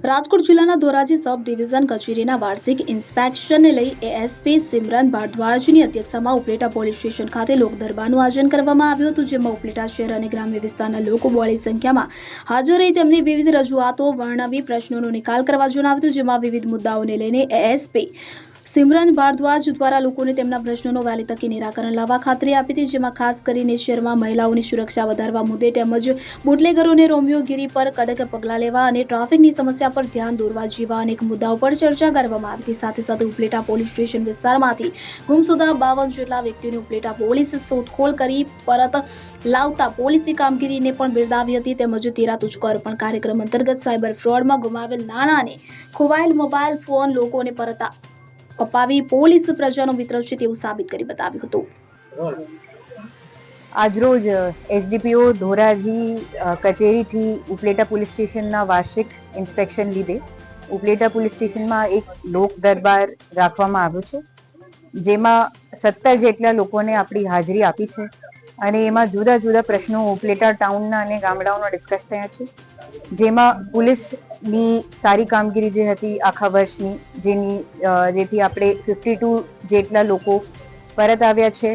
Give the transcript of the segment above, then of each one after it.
રાજકોટ જિલ્લાના ધોરાજી સબ ડિવિઝન કચેરીના વાર્ષિક ઇન્સ્પેક્શનને લઈ એએસપી સિમરન ભારદ્વાજની અધ્યક્ષતામાં ઉપલેટા પોલીસ સ્ટેશન ખાતે લોક દરબારનું આયોજન કરવામાં આવ્યું હતું, જેમાં ઉપલેટા શહેર અને ગ્રામ્ય વિસ્તારના લોકો બહોળી સંખ્યામાં હાજર રહી તેમની વિવિધ રજૂઆતો વર્ણવી પ્રશ્નોનો નિકાલ કરવા જણાવ્યું હતું, જેમાં વિવિધ મુદ્દાઓને લઈને એએસપી સિમરન ભારદ્વાજ દ્વારા લોકોને તેમના પ્રશ્નોનો વહેલી તકે નિરાકરણ લાવવા ખાતરી આપી હતી, જેમાં ખાસ કરીને શહેરમાં મહિલાઓની સુરક્ષા વધારવા મુદ્દે તેમજ બુટલેગરોને રોમિયોગીરી પર કડક પગલાં લેવા અને ટ્રાફિકની સમસ્યા પર ધ્યાન દોરવા જેવા અનેક મુદ્દાઓ પર ચર્ચા કરવામાં આવી હતી। સાથે સાથે ઉપલેટા પોલીસ સ્ટેશન વિસ્તારમાંથી ગુમસુદા 52 જેટલા વ્યક્તિઓને ઉપલેટા પોલીસ શોધખોળ કરી પરત લાવતા પોલીસની કામગીરીને પણ બિરદાવી હતી। તેમજ 13 તુચકો અર્પણ કાર્યક્રમ અંતર્ગત સાયબર ફ્રોડમાં ગુમાવેલ નાણાં અને ખોવાયેલ મોબાઈલ ફોન લોકોને પરત અપાવી પોલીસ પ્રજાનો મિત્ર છે તેવું સાબિત કરી બતાવ્યું હતું। આજરોજ એસડીપીઓ ધોરાજી કચેરીથી ઉપલેટા પોલીસ સ્ટેશનના વાર્ષિક ઇન્સ્પેક્શન લીધે ઉપલેટા પોલીસ સ્ટેશનમાં એક લોક દરબાર રાખવામાં આવ્યો છે, જેમાં 17 જેટલા લોકોને આપણી હાજરી આપી છે અને એમાં જુદા જુદા પ્રશ્નો ઉપલેટા ટાઉનના અને ગામડાઓના ડિસ્કસ થયા છે, જેમાં પોલીસની સારી કામગીરી જે હતી આખા વર્ષની જેથી આપણે 52 જેટલા લોકો પરત આવ્યા છે,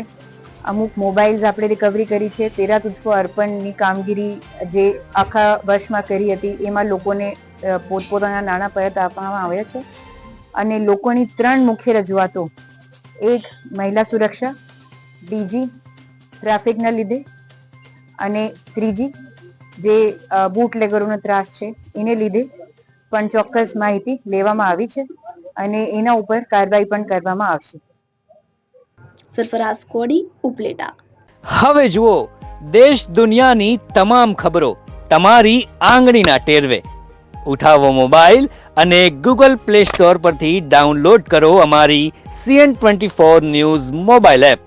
અમુક મોબાઈલ્સ આપણે રિકવરી કરી છે, 13 તુચકો અર્પણની કામગીરી જે આખા વર્ષમાં કરી હતી એમાં લોકોને પોતપોતાના નાણાં પરત આપવામાં આવ્યા છે અને લોકોની 3 મુખ્ય રજૂઆતો, એક મહિલા સુરક્ષા, બીજી ટ્રાફિકના લીધે અને ત્રીજી જે બુટલેગરોનો ત્રાસ છે એને લીધે પણ ચોક્કસ માહિતી લેવામાં આવી છે અને એના ઉપર કાર્યવાહી પણ કરવામાં આવશે। સરફરાઝ કોડી, ઉપલેટા। હવે જુઓ દેશ દુનિયાની તમામ ખબરો તમારી આંગળીના ટેરવે। ઉઠાવો મોબાઈલ અને ગૂગલ પ્લે સ્ટોર પરથી ડાઉનલોડ કરો અમારી CN24 ન્યૂઝ મોબાઈલ એપ।